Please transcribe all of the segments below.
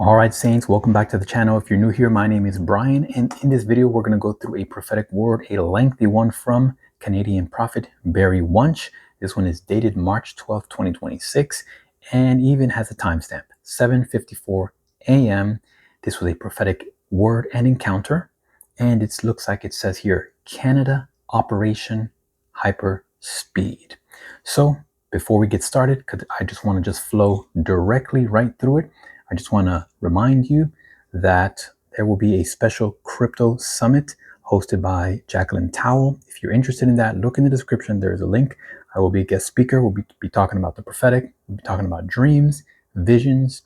All right, Saints, welcome back to the channel. If you're new here, my name is Brian, and in this video, we're going to go through a prophetic word, a lengthy one from Canadian prophet Barry Wunsch. This one is dated March 12th, 2026, and even has a timestamp, 7:54 a.m. This was a prophetic word and encounter, and it looks like it says here, Canada Operation Hyper Speed. So before we get started, because I just want to flow directly right through it, I just want to remind you that there will be a special crypto summit hosted by Jacqueline Towell. If you're interested in that, look in the description. There's a link. I will be a guest speaker. We'll be talking about the prophetic. We'll be talking about dreams, visions,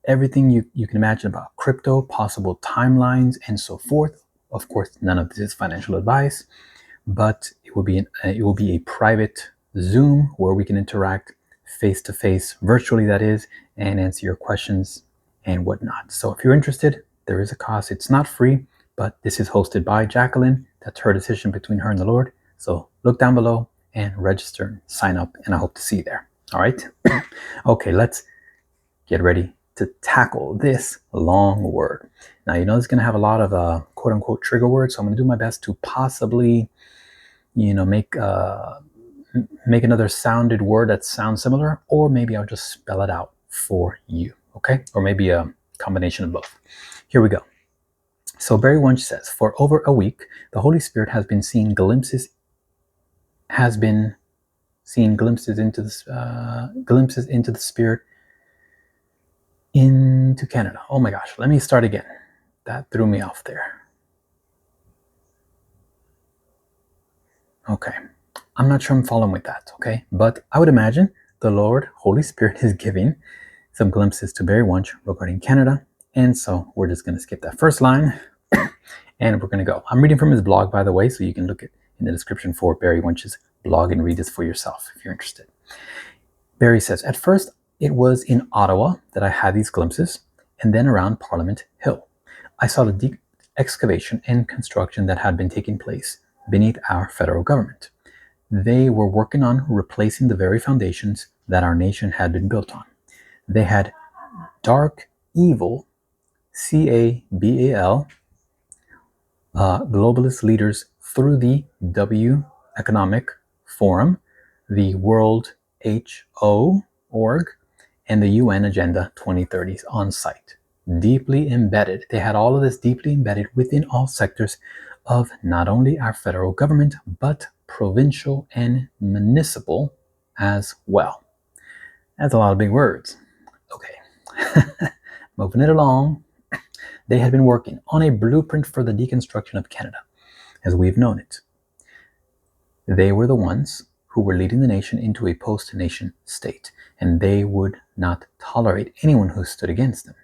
everything you can imagine about crypto, possible timelines, and so forth. Of course, none of this is financial advice, but it will be a private Zoom where we can interact face to face, virtually that is, and answer your questions and whatnot. So if you're interested, there is a cost. It's not free, but this is hosted by Jacqueline. That's her decision between her and the Lord. So look down below and register and sign up, and I hope to see you there. All right. Okay, let's get ready to tackle this long word. Now, you know, it's going to have a lot of quote unquote trigger words. So I'm going to do my best to possibly, make another sounded word that sounds similar, or maybe I'll just spell it out for you. Okay. Or maybe a combination of both. Here we go. So Barry Wunsch says, for over a week, the Holy Spirit has been seeing glimpses into the Spirit into Canada. Oh my gosh, let me start again. That threw me off there. Okay, I'm not sure I'm following with that, okay? But I would imagine the Lord, Holy Spirit, is giving some glimpses to Barry Wunsch regarding Canada. And so we're just going to skip that first line and we're going to go. I'm reading from his blog, by the way, so you can look in the description for Barry Wunsch's blog and read this for yourself if you're interested. Barry says, at first it was in Ottawa that I had these glimpses, and then around Parliament Hill. I saw the deep excavation and construction that had been taking place beneath our federal government. They were working on replacing the very foundations that our nation had been built on. They had dark, evil, CABAL, globalist leaders through the W Economic Forum, the World HO org, and the UN Agenda 2030s on site. Deeply embedded. They had all of this deeply embedded within all sectors of not only our federal government, but provincial and municipal as well. That's a lot of big words. Okay, moving it along. They had been working on a blueprint for the deconstruction of Canada, as we've known it. They were the ones who were leading the nation into a post-nation state, and they would not tolerate anyone who stood against them.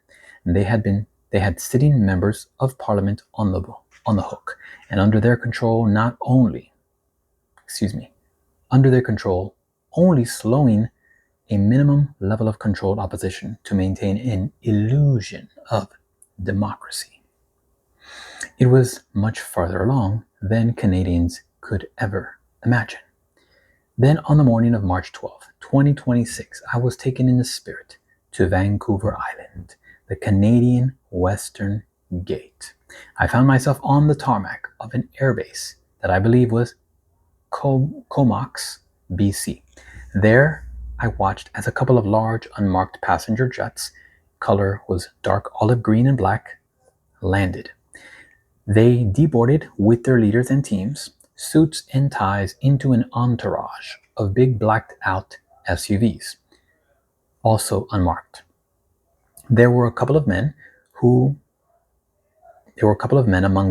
And they had sitting members of Parliament on the hook, and under their control, only slowing a minimum level of controlled opposition to maintain an illusion of democracy. It was much farther along than Canadians could ever imagine. Then on the morning of March 12th, 2026, I was taken in the spirit to Vancouver Island, the Canadian Western Gate. I found myself on the tarmac of an airbase that I believe was Comox, BC. There, I watched as a couple of large unmarked passenger jets, color was dark olive green and black, landed. They deboarded with their leaders and teams, suits and ties, into an entourage of big blacked out SUVs, also unmarked. There were a couple of men among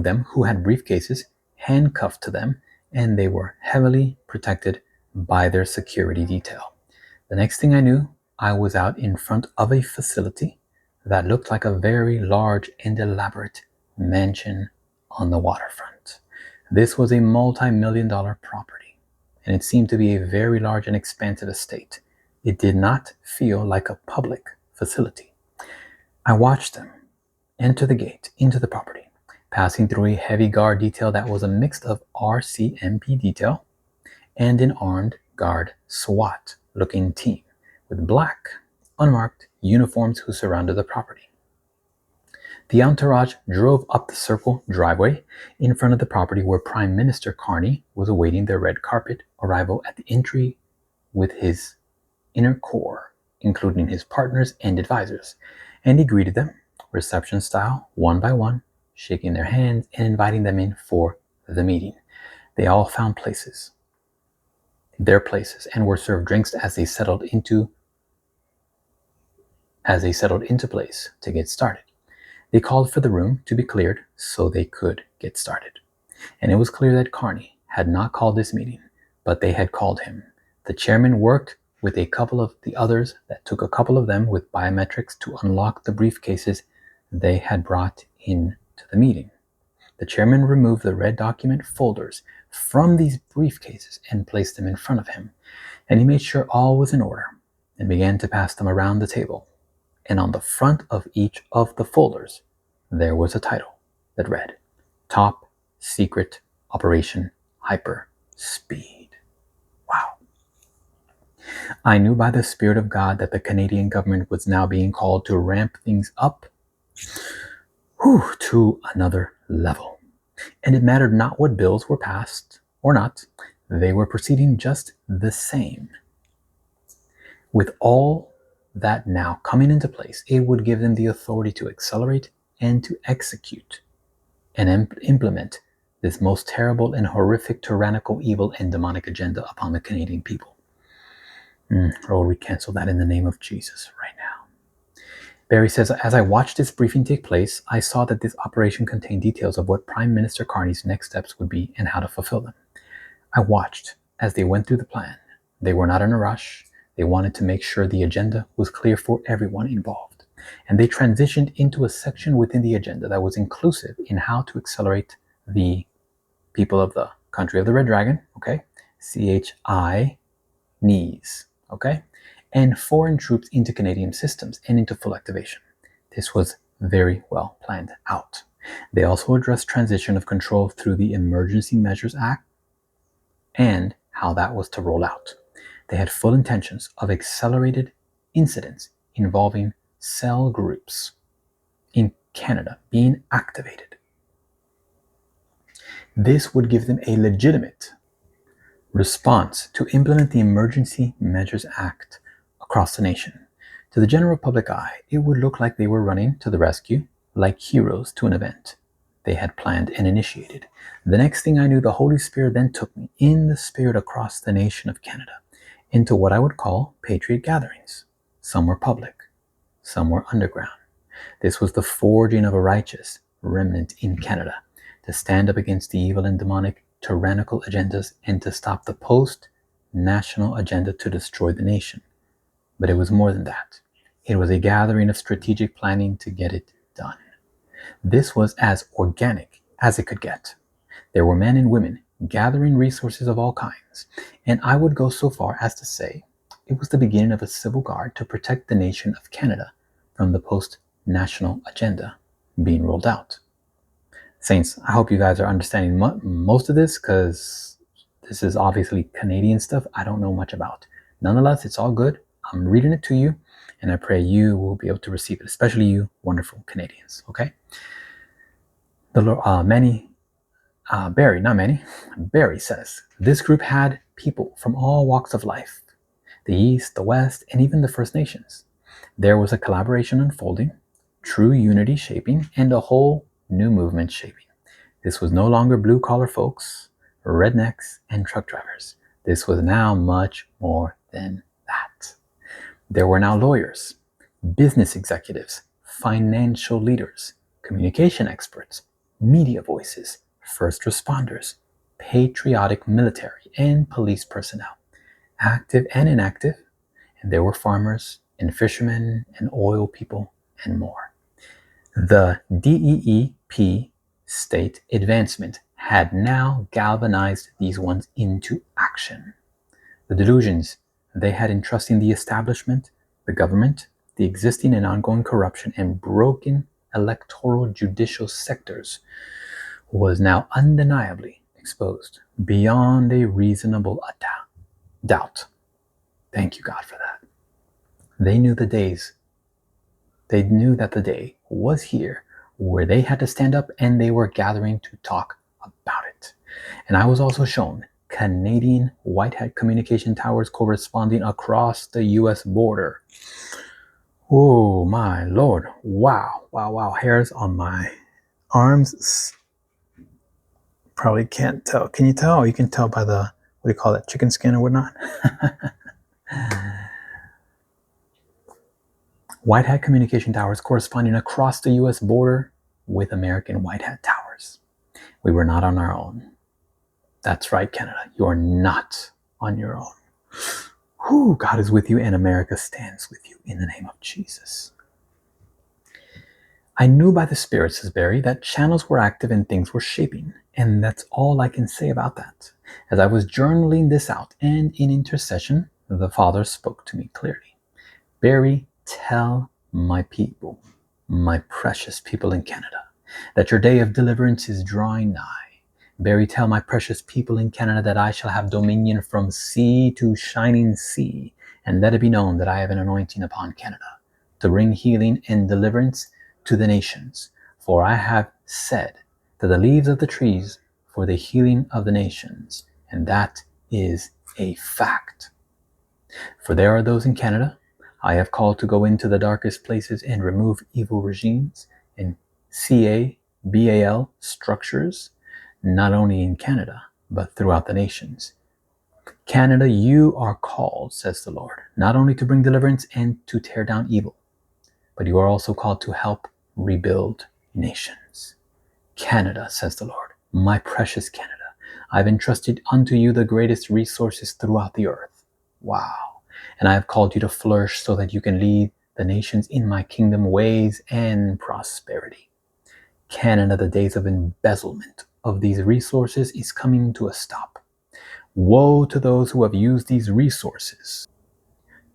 them who had briefcases handcuffed to them, and they were heavily protected by their security detail. The next thing I knew, I was out in front of a facility that looked like a very large and elaborate mansion on the waterfront. This was a multi-million-dollar property, and it seemed to be a very large and expansive estate. It did not feel like a public facility. I watched them enter the gate into the property, passing through a heavy guard detail that was a mix of RCMP detail and an armed guard SWAT-looking team with black, unmarked uniforms who surrounded the property. The entourage drove up the circle driveway in front of the property where Prime Minister Carney was awaiting their red carpet arrival at the entry with his inner core, including his partners and advisors, and he greeted them, reception style, one by one, shaking their hands and inviting them in for the meeting. They all found their places, and were served drinks as they settled into place to get started. They called for the room to be cleared so they could get started. And it was clear that Carney had not called this meeting, but they had called him. The chairman worked with a couple of the others that took a couple of them with biometrics to unlock the briefcases they had brought in to the meeting. The chairman removed the red document folders from these briefcases and placed them in front of him, and he made sure all was in order and began to pass them around the table. And on the front of each of the folders, there was a title that read, Top Secret Operation Hyper Speed. Wow. I knew by the Spirit of God that the Canadian government was now being called to ramp things up to another level. And it mattered not what bills were passed or not, they were proceeding just the same. With all that now coming into place, it would give them the authority to accelerate and to execute and implement this most terrible and horrific tyrannical, evil, and demonic agenda upon the Canadian people. Lord, we cancel that in the name of Jesus right now. Barry says, as I watched this briefing take place, I saw that this operation contained details of what Prime Minister Carney's next steps would be and how to fulfill them. I watched as they went through the plan. They were not in a rush. They wanted to make sure the agenda was clear for everyone involved. And they transitioned into a section within the agenda that was inclusive in how to accelerate the people of the country of the Red Dragon, okay? CHI needs, okay? And foreign troops into Canadian systems and into full activation. This was very well planned out. They also addressed transition of control through the Emergency Measures Act and how that was to roll out. They had full intentions of accelerated incidents involving cell groups in Canada being activated. This would give them a legitimate response to implement the Emergency Measures Act across the nation. To the general public eye, it would look like they were running to the rescue like heroes to an event they had planned and initiated. The next thing I knew, the Holy Spirit then took me in the Spirit across the nation of Canada into what I would call patriot gatherings. Some were public, some were underground. This was the forging of a righteous remnant in Canada to stand up against the evil and demonic tyrannical agendas and to stop the post-national agenda to destroy the nation. But it was more than that. It was a gathering of strategic planning to get it done. This was as organic as it could get. There were men and women gathering resources of all kinds, and I would go so far as to say it was the beginning of a civil guard to protect the nation of Canada from the post-national agenda being rolled out. Saints, I hope you guys are understanding most of this, because this is obviously Canadian stuff I don't know much about. Nonetheless, it's all good. I'm reading it to you, and I pray you will be able to receive it, especially you wonderful Canadians, okay? Barry says, this group had people from all walks of life, the East, the West, and even the First Nations. There was a collaboration unfolding, true unity shaping, and a whole new movement shaping. This was no longer blue-collar folks, rednecks, and truck drivers. This was now much more than that. There were now lawyers, business executives, financial leaders, communication experts, media voices, first responders, patriotic military and police personnel, active and inactive, and there were farmers and fishermen and oil people and more. The DEEP state advancement had now galvanized these ones into action. The delusions they had in trusting the establishment, the government, the existing and ongoing corruption and broken electoral judicial sectors was now undeniably exposed beyond a reasonable doubt. Thank you, God, for that. They knew that the day was here where they had to stand up and they were gathering to talk about it. And I was also shown Canadian white hat communication towers corresponding across the US border. Oh my Lord. Wow. Wow. Wow. Hairs on my arms. Probably can't tell. Can you tell? You can tell by the, what do you call it, chicken skin or whatnot? White hat communication towers corresponding across the US border with American white hat towers. We were not on our own. That's right, Canada. You are not on your own. Whew, God is with you and America stands with you in the name of Jesus. I knew by the Spirit, says Barry, that channels were active and things were shaping. And that's all I can say about that. As I was journaling this out and in intercession, the Father spoke to me clearly. Barry, tell my people, my precious people in Canada, that your day of deliverance is drawing nigh. Barry, tell my precious people in Canada that I shall have dominion from sea to shining sea, and let it be known that I have an anointing upon Canada to bring healing and deliverance to the nations. For I have said to the leaves of the trees for the healing of the nations, and that is a fact. For there are those in Canada I have called to go into the darkest places and remove evil regimes and CABAL structures, not only in Canada, but throughout the nations. Canada, you are called, says the Lord, not only to bring deliverance and to tear down evil, but you are also called to help rebuild nations. Canada, says the Lord, my precious Canada, I've entrusted unto you the greatest resources throughout the earth. Wow. And I have called you to flourish so that you can lead the nations in my kingdom ways and prosperity. Canada, the days of embezzlement of these resources is coming to a stop. Woe to those who have used these resources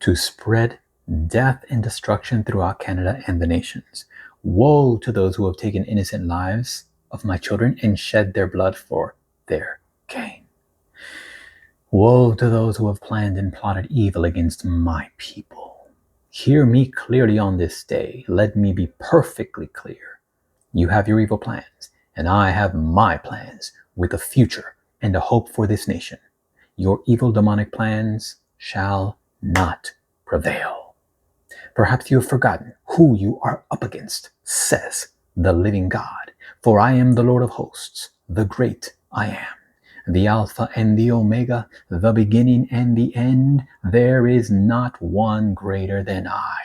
to spread death and destruction throughout Canada and the nations. Woe to those who have taken innocent lives of my children and shed their blood for their gain. Woe to those who have planned and plotted evil against my people. Hear me clearly on this day. Let me be perfectly clear. You have your evil plans, and I have my plans with a future and a hope for this nation. Your evil demonic plans shall not prevail. Perhaps you have forgotten who you are up against, says the living God. For I am the Lord of hosts, the great I am, the Alpha and the Omega, the beginning and the end. There is not one greater than I.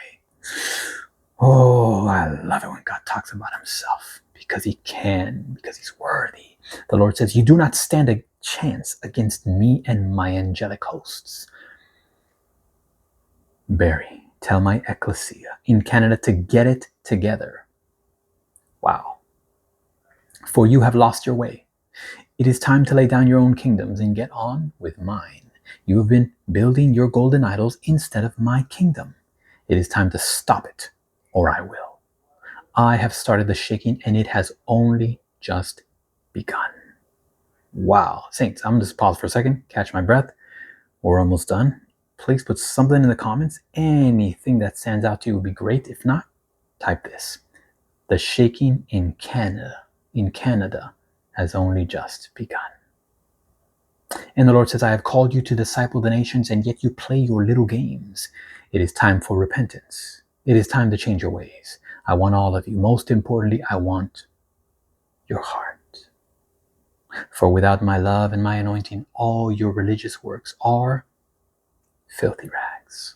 Oh, I love it when God talks about himself, because he can, because he's worthy. The Lord says, you do not stand a chance against me and my angelic hosts. Barry, tell my ecclesia in Canada to get it together. Wow. For you have lost your way. It is time to lay down your own kingdoms and get on with mine. You have been building your golden idols instead of my kingdom. It is time to stop it, or I will. I have started the shaking, and it has only just begun. Wow. Saints, I'm going to just pause for a second, catch my breath. We're almost done. Please put something in the comments. Anything that stands out to you would be great. If not, type this. The shaking in Canada has only just begun. And the Lord says, I have called you to disciple the nations, and yet you play your little games. It is time for repentance. It is time to change your ways. I want all of you. Most importantly, I want your heart. For without my love and my anointing, all your religious works are filthy rags.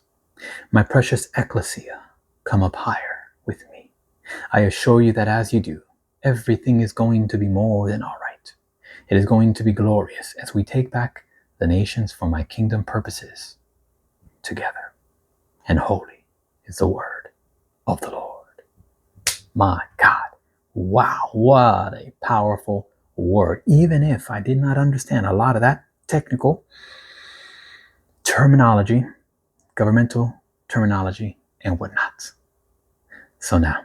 My precious ecclesia, come up higher with me. I assure you that as you do, everything is going to be more than all right. It is going to be glorious as we take back the nations for my kingdom purposes together. And holy is the word of the Lord. My God. Wow, what a powerful word. Even if I did not understand a lot of that technical terminology, governmental terminology, and whatnot. So now,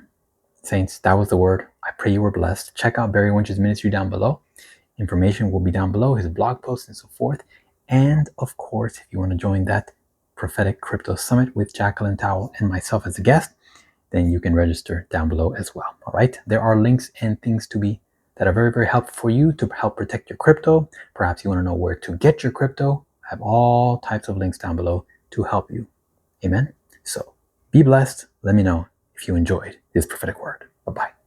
saints, that was the word. I pray you were blessed. Check out Barry Wunsch's ministry down below. Information will be down below, his blog posts and so forth. And of course, if you want to join that prophetic crypto summit with Jacqueline, Towell, and myself as a guest, then you can register down below as well. All right. There are links and things that are very, very helpful for you to help protect your crypto. Perhaps you want to know where to get your crypto. I have all types of links down below to help you. Amen. So be blessed. Let me know if you enjoyed this prophetic word. Bye-bye.